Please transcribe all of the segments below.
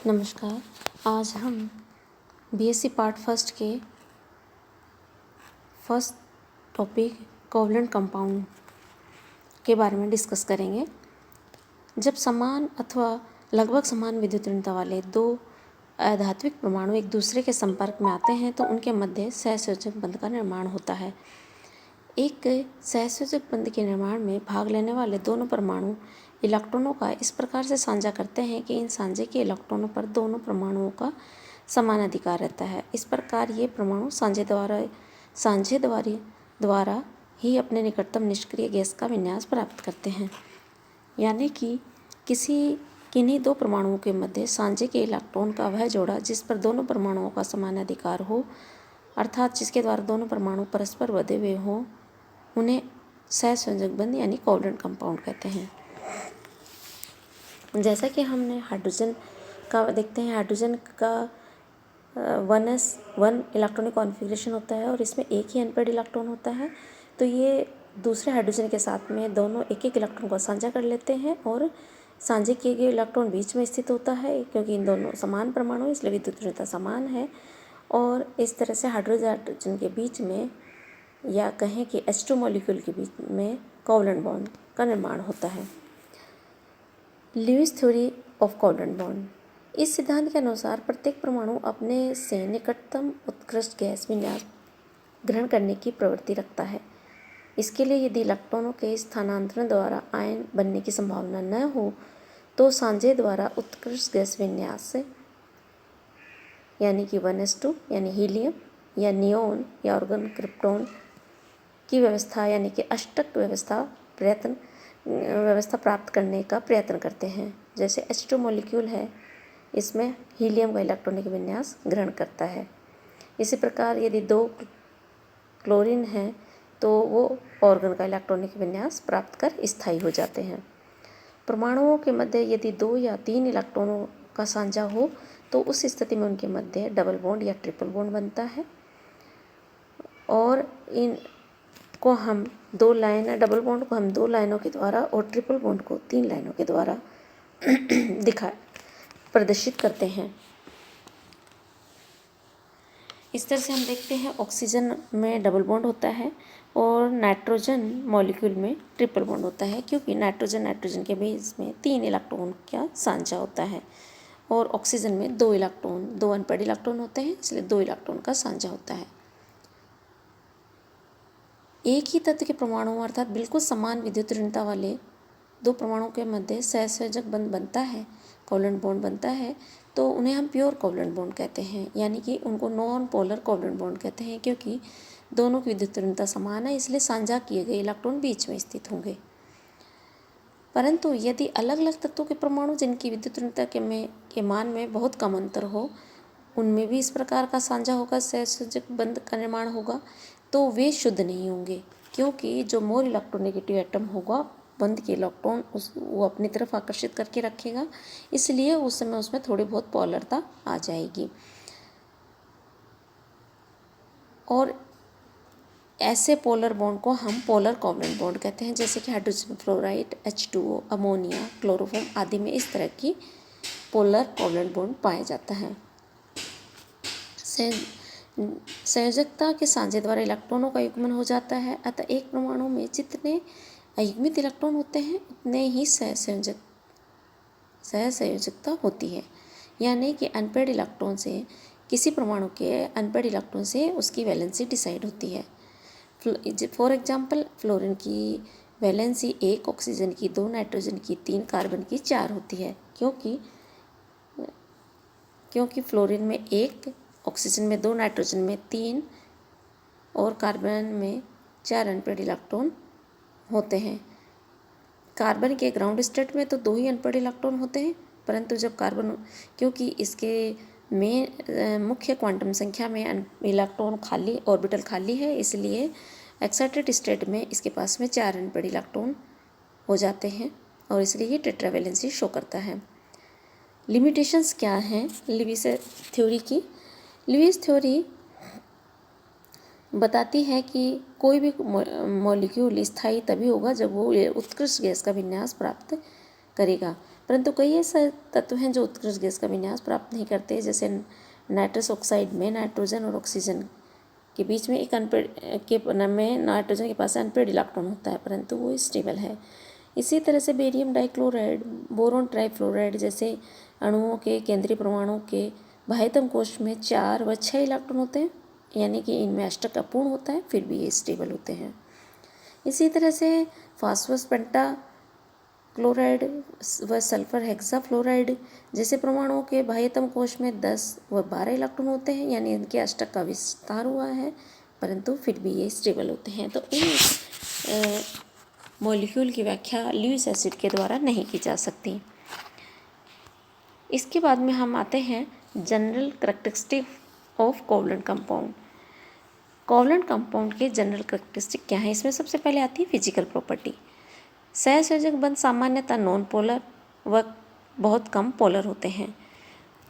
नमस्कार। आज हम बीएससी पार्ट फर्स्ट के फर्स्ट टॉपिक कोवलेंट कंपाउंड के बारे में डिस्कस करेंगे। जब समान अथवा लगभग समान विद्युत ऋणता वाले दो अधात्विक परमाणु एक दूसरे के संपर्क में आते हैं तो उनके मध्य सहसंयोजक बंध का निर्माण होता है। एक सहसंयोजक बंध के निर्माण में भाग लेने वाले दोनों परमाणु इलेक्ट्रॉनों का इस प्रकार से साझा करते हैं कि इन साझे के इलेक्ट्रॉनों पर दोनों परमाणुओं का समान अधिकार रहता है। इस प्रकार ये परमाणु साझेदारी द्वारा ही अपने निकटतम निष्क्रिय गैस का विन्यास प्राप्त करते हैं। यानी कि किन्हीं दो परमाणुओं के मध्य साझे के इलेक्ट्रॉन का वह जोड़ा जिस पर दोनों परमाणुओं का समान अधिकार हो, अर्थात जिसके द्वारा दोनों परमाणु परस्पर बंधे हुए हों, उन्हें सहसंयोजक बंध यानी कोवलेंट कंपाउंड कहते हैं। जैसा कि हमने हाइड्रोजन का देखते हैं, हाइड्रोजन का 1s1 इलेक्ट्रॉनिक कॉन्फ़िगरेशन होता है और इसमें एक ही अनपेड इलेक्ट्रॉन होता है। तो ये दूसरे हाइड्रोजन के साथ में दोनों एक एक इलेक्ट्रॉन को साझा कर लेते हैं और साझे किए गए इलेक्ट्रॉन बीच में स्थित होता है, क्योंकि इन दोनों समान परमाणु इसलिए विद्युत ऋणता समान है। और इस तरह से हाइड्रोजन के बीच में, या कहें कि H2 मॉलिक्यूल के बीच में कोवलेंट बॉन्ड का निर्माण होता है। Lewis theory of covalent bond. इस सिद्धांत के अनुसार प्रत्येक परमाणु अपने से निकटतम उत्कृष्ट गैस विन्यास ग्रहण करने की प्रवृत्ति रखता है। इसके लिए यदि इलेक्ट्रॉनों के स्थानांतरण द्वारा आयन बनने की संभावना न हो तो साझे द्वारा उत्कृष्ट गैस विन्यास यानी कि 1s2 यानी हीलियम या नियोन या ऑर्गन क्रिप्टॉन की व्यवस्था यानी कि अष्टक व्यवस्था प्राप्त करने का प्रयत्न करते हैं। जैसे H2 मॉलिक्यूल है, इसमें हीलियम का इलेक्ट्रॉनिक विन्यास ग्रहण करता है। इसी प्रकार यदि दो क्लोरीन है तो वो ऑर्गन का इलेक्ट्रॉनिक विन्यास प्राप्त कर स्थायी हो जाते हैं। परमाणुओं के मध्य यदि 2 या 3 इलेक्ट्रॉनों का साझा हो तो उस स्थिति में उनके मध्य डबल बॉन्ड या ट्रिपल बॉन्ड बनता है और डबल बॉन्ड को हम 2 लाइनों के द्वारा और ट्रिपल बॉन्ड को 3 लाइनों के द्वारा प्रदर्शित करते हैं। इस तरह से हम देखते हैं ऑक्सीजन में डबल बॉन्ड होता है और नाइट्रोजन मॉलिक्यूल में ट्रिपल बॉन्ड होता है, क्योंकि नाइट्रोजन के बेस में 3 इलेक्ट्रॉन का साझा होता है और ऑक्सीजन में 2 अनपेड इलेक्ट्रॉन होते हैं, इसलिए 2 इलेक्ट्रॉन का साझा होता है। एक ही तत्व के परमाणु अर्थात बिल्कुल समान विद्युत ऋणता वाले दो परमाणुओं के मध्य सहसंयोजक बंध बनता है, कोवलेंट बॉन्ड बनता है, तो उन्हें हम प्योर कोवलेंट बॉन्ड कहते हैं। यानी कि उनको नॉन पोलर कोवलेंट बॉन्ड कहते हैं, क्योंकि दोनों की विद्युत ऋणता समान है, इसलिए साझा किए गए इलेक्ट्रॉन बीच में स्थित होंगे। परंतु यदि अलग अलग तत्वों के परमाणु जिनकी विद्युत ऋणता के मान में बहुत कम अंतर हो, उनमें भी इस प्रकार का साझा होगा, सहसंयोजक बंध का निर्माण होगा, तो वे शुद्ध नहीं होंगे, क्योंकि जो मोर इलेक्ट्रोनेगेटिव एटम होगा बंध के इलेक्ट्रॉन वो अपनी तरफ आकर्षित करके रखेगा, इसलिए उस समय उसमें थोड़ी बहुत पोलरता आ जाएगी। और ऐसे पोलर बॉन्ड को हम पोलर कोवलेंट बॉन्ड कहते हैं, जैसे कि hydrogen fluoride, H2O, ammonia, chloroform आदि में इस तरह की पोलर कोवलेंट बॉन्ड पाया जाता है। संयोजकता के साझे द्वारा इलेक्ट्रॉनों का युग्मन हो जाता है, अतः एक परमाणु में जितने अयुग्मित इलेक्ट्रॉन होते हैं उतने ही सहसंयोजकता होती है। यानी कि अनपेड इलेक्ट्रॉन से किसी परमाणु के अनपेड इलेक्ट्रॉन से उसकी वैलेंसी डिसाइड होती है। फॉर एग्जाम्पल, फ्लोरीन की वैलेंसी 1, ऑक्सीजन की 2, नाइट्रोजन की 3, कार्बन की 4 होती है, क्योंकि फ्लोरीन में 1, ऑक्सीजन में 2, नाइट्रोजन में 3 और कार्बन में 4 अनपेड इलेक्ट्रॉन होते हैं। कार्बन के ग्राउंड स्टेट में तो 2 ही अनपेड इलेक्ट्रॉन होते हैं, परंतु जब क्योंकि इसके में मुख्य क्वांटम संख्या में इलेक्ट्रॉन ऑर्बिटल खाली है, इसलिए एक्साइटेड स्टेट में इसके पास में 4 अनपेड इलेक्ट्रॉन हो जाते हैं और इसलिए ये टेट्रावैलेंसी शो करता है। लिमिटेशंस क्या हैं ल्यूइस थ्योरी की? ल्यूइस थ्योरी बताती है कि कोई भी मॉलिक्यूल स्थायी तभी होगा जब वो उत्कृष्ट गैस का विन्यास प्राप्त करेगा। परंतु कई ऐसे तत्व हैं जो उत्कृष्ट गैस का विन्यास प्राप्त नहीं करते, जैसे नाइट्रस ऑक्साइड में नाइट्रोजन और ऑक्सीजन के बीच में एक नाइट्रोजन के पास अनपेड इलेक्ट्रॉन होता है, परंतु वो स्टेबल है। इसी तरह से बेरियम डाइक्लोराइड, बोरोन ट्राइफ्लोराइड जैसे अणुओं के केंद्रीय परमाणु के बाह्यतम कोश में 4 व 6 इलेक्ट्रॉन होते हैं, यानी कि इनमें अष्टक अपूर्ण होता है, फिर भी ये स्टेबल होते हैं। इसी तरह से फास्फोरस पेंटा क्लोराइड व सल्फर हेक्साफ्लोराइड जैसे परमाणुओं के बाह्यतम कोश में 10 व 12 इलेक्ट्रॉन होते हैं, यानी इनके अष्टक का विस्तार हुआ है, परंतु फिर भी ये स्टेबल होते हैं। तो इन मॉलिक्यूल की व्याख्या ल्यूइस एसिड के द्वारा नहीं की जा सकती। इसके बाद में हम आते हैं general characteristic of covalent compound. Covalent compound के जनरल करैक्टरिस्टिक क्या है? इसमें सबसे पहले आती है फिजिकल प्रॉपर्टी। सहसंयोजक बंध सामान्यतः नॉन पोलर व बहुत कम पोलर होते हैं,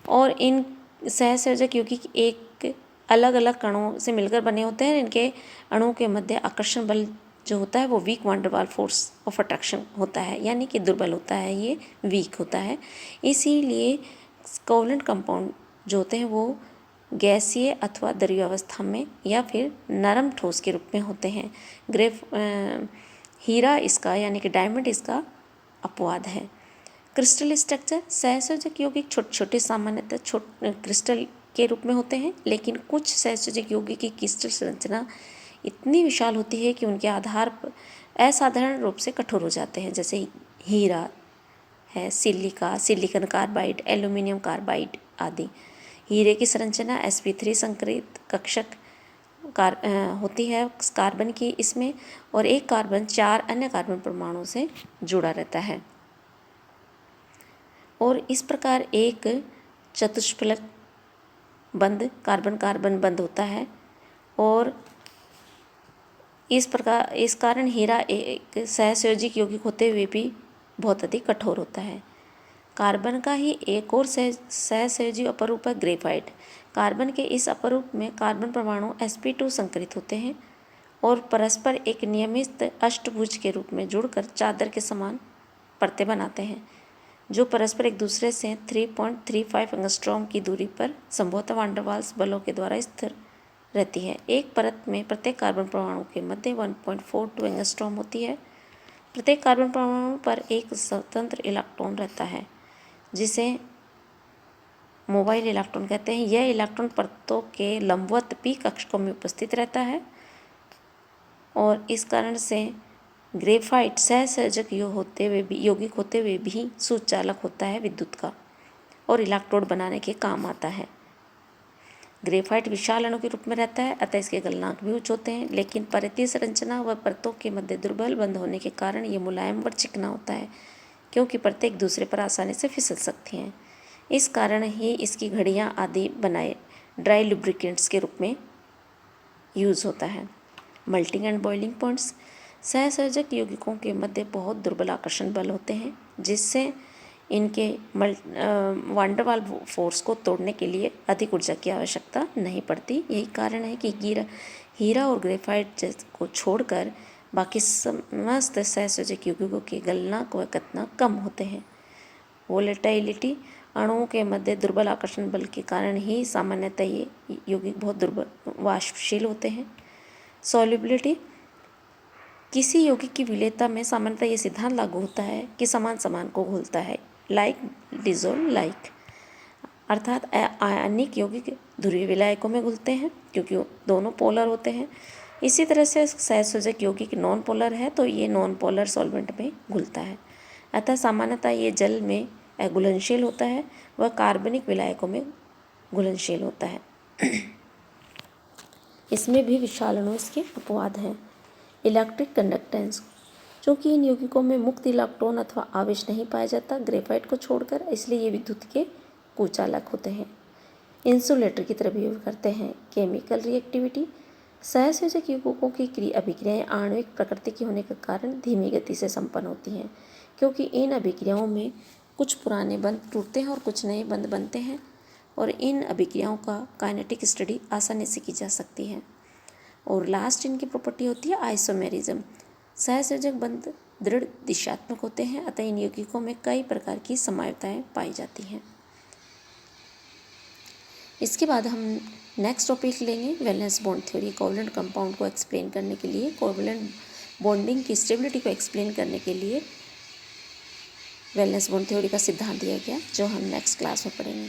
और इन सहसंयोजक यौगिक एक अलग अलग कणों से मिलकर बने होते हैं। इनके अणुओं के मध्य आकर्षण बल जो होता है वो weak van der Waal force of attraction होता है, यानी कि दुर्बल होता है, ये वीक होता है। इसीलिए कोवलेंट कंपाउंड जो होते हैं वो गैसीय अथवा द्रवीय अवस्था में या फिर नरम ठोस के रूप में होते हैं। हीरा इसका यानी कि डायमंड इसका अपवाद है। क्रिस्टल स्ट्रक्चर, सहसंयोजक यौगिक छोटे छोटे सामान्यतः क्रिस्टल के रूप में होते हैं, लेकिन कुछ सहसंयोजक यौगिक की क्रिस्टल संरचना इतनी विशाल होती है कि उनके आधार पर असाधारण रूप से कठोर हो जाते हैं, जैसे हीरा है, सिलिकॉन कार्बाइड, एल्यूमिनियम कार्बाइड आदि। हीरे की संरचना sp3 संकरित कक्षक होती है कार्बन की इसमें, और एक कार्बन 4 अन्य कार्बन परमाणुओं से जुड़ा रहता है, और इस प्रकार एक चतुष्फलक बंध कार्बन कार्बन बंध होता है। और इस कारण हीरा एक सहसंयोजक यौगिक होते हुए भी बहुत अधिक कठोर होता है। कार्बन का ही एक और सहसंयोजी अपरूप है ग्रेफाइट। कार्बन के इस अपरूप में कार्बन परमाणु sp2 संकरित होते हैं और परस्पर एक नियमित अष्टभुज के रूप में जुड़कर चादर के समान परतें बनाते हैं, जो परस्पर एक दूसरे से 3.35 एंगस्ट्रॉम की दूरी पर संभवतः वान डेर वाल्स बलों के द्वारा स्थिर रहती है। एक परत में प्रत्येक कार्बन परमाणु के मध्य 1.42 एंगस्ट्रॉम होती है। प्रत्येक कार्बन परमाणु पर एक स्वतंत्र इलेक्ट्रॉन रहता है, जिसे मोबाइल इलेक्ट्रॉन कहते हैं। यह इलेक्ट्रॉन परतों के लंबवत p कक्षकों में उपस्थित रहता है, और इस कारण से ग्रेफाइट सहसंयोजक यौगिक होते हुए भी सुचालक होता है विद्युत का, और इलेक्ट्रोड बनाने के काम आता है। ग्रेफाइट विशाल अणु के रूप में रहता है, अतः इसके गलनांक भी उच्च होते हैं, लेकिन परतीय संरचना व परतों के मध्य दुर्बल बंध होने के कारण ये मुलायम व चिकना होता है, क्योंकि परतें एक दूसरे पर आसानी से फिसल सकती हैं। इस कारण ही इसकी घड़ियाँ आदि बनाए ड्राई लुब्रिकेंट्स के रूप में यूज़ होता है। मेल्टिंग एंड बॉइलिंग पॉइंट्स, सहसंयोजक यौगिकों के मध्य बहुत दुर्बल आकर्षण बल होते हैं, जिससे इनके वान डेर वाल फोर्स को तोड़ने के लिए अधिक ऊर्जा की आवश्यकता नहीं पड़ती। यही कारण है कि हीरा और ग्रेफाइट को छोड़कर बाकी समस्त सहसंयोजक यौगिकों के गलनांक व कतनांक कम होते हैं। वोलेटिलिटी, अणुओं के मध्य दुर्बल आकर्षण बल के कारण ही सामान्यतः ये यौगिक बहुत दुर्बल वाष्पशील होते हैं। सॉल्युबिलिटी, किसी यौगिक की विलेयता में सामान्यतः ये सिद्धांत लागू होता है कि समान समान को घुलता है, लाइक डिजोल्व लाइक, अर्थात आयनिक यौगिक ध्रुवीय विलायकों में घुलते हैं क्योंकि दोनों पोलर होते हैं। इसी तरह से सहसंयोजक यौगिक नॉन पोलर है तो ये नॉन पोलर सॉल्वेंट में घुलता है, अतः सामान्यतः ये जल में अघुलनशील होता है व कार्बनिक विलायकों में घुलनशील होता है। इसमें भी विशाल अणु इसके अपवाद हैं। इलेक्ट्रिक कंडक्टेंस, चूँकि इन यौगिकों में मुक्त इलेक्ट्रॉन अथवा आवेश नहीं पाया जाता ग्रेफाइट को छोड़कर, इसलिए ये विद्युत के कुचालक होते हैं। इंसुलेटर की तरह बिहेव करते हैं। केमिकल रिएक्टिविटी, सहसंयोजक यौगिकों की अभिक्रियाएं आणविक प्रकृति की होने के कारण धीमी गति से संपन्न होती हैं, क्योंकि इन अभिक्रियाओं में कुछ पुराने बंध टूटते हैं और कुछ नए बंध बनते हैं, और इन अभिक्रियाओं का काइनेटिक स्टडी आसानी से की जा सकती है। और लास्ट इनकी प्रॉपर्टी होती है आइसोमेरिज्म। सहसंयोजक बंध दृढ़ दिशात्मक होते हैं, अतः इन यौगिकों में कई प्रकार की समानताएं पाई जाती हैं। इसके बाद हम नेक्स्ट टॉपिक लेंगे valence bond theory. Covalent compound को एक्सप्लेन करने के लिए, कोवलेंट बॉन्डिंग की स्टेबिलिटी को एक्सप्लेन करने के लिए वैलेंस बॉन्ड थ्योरी का सिद्धांत दिया गया, जो हम नेक्स्ट क्लास में पढ़ेंगे।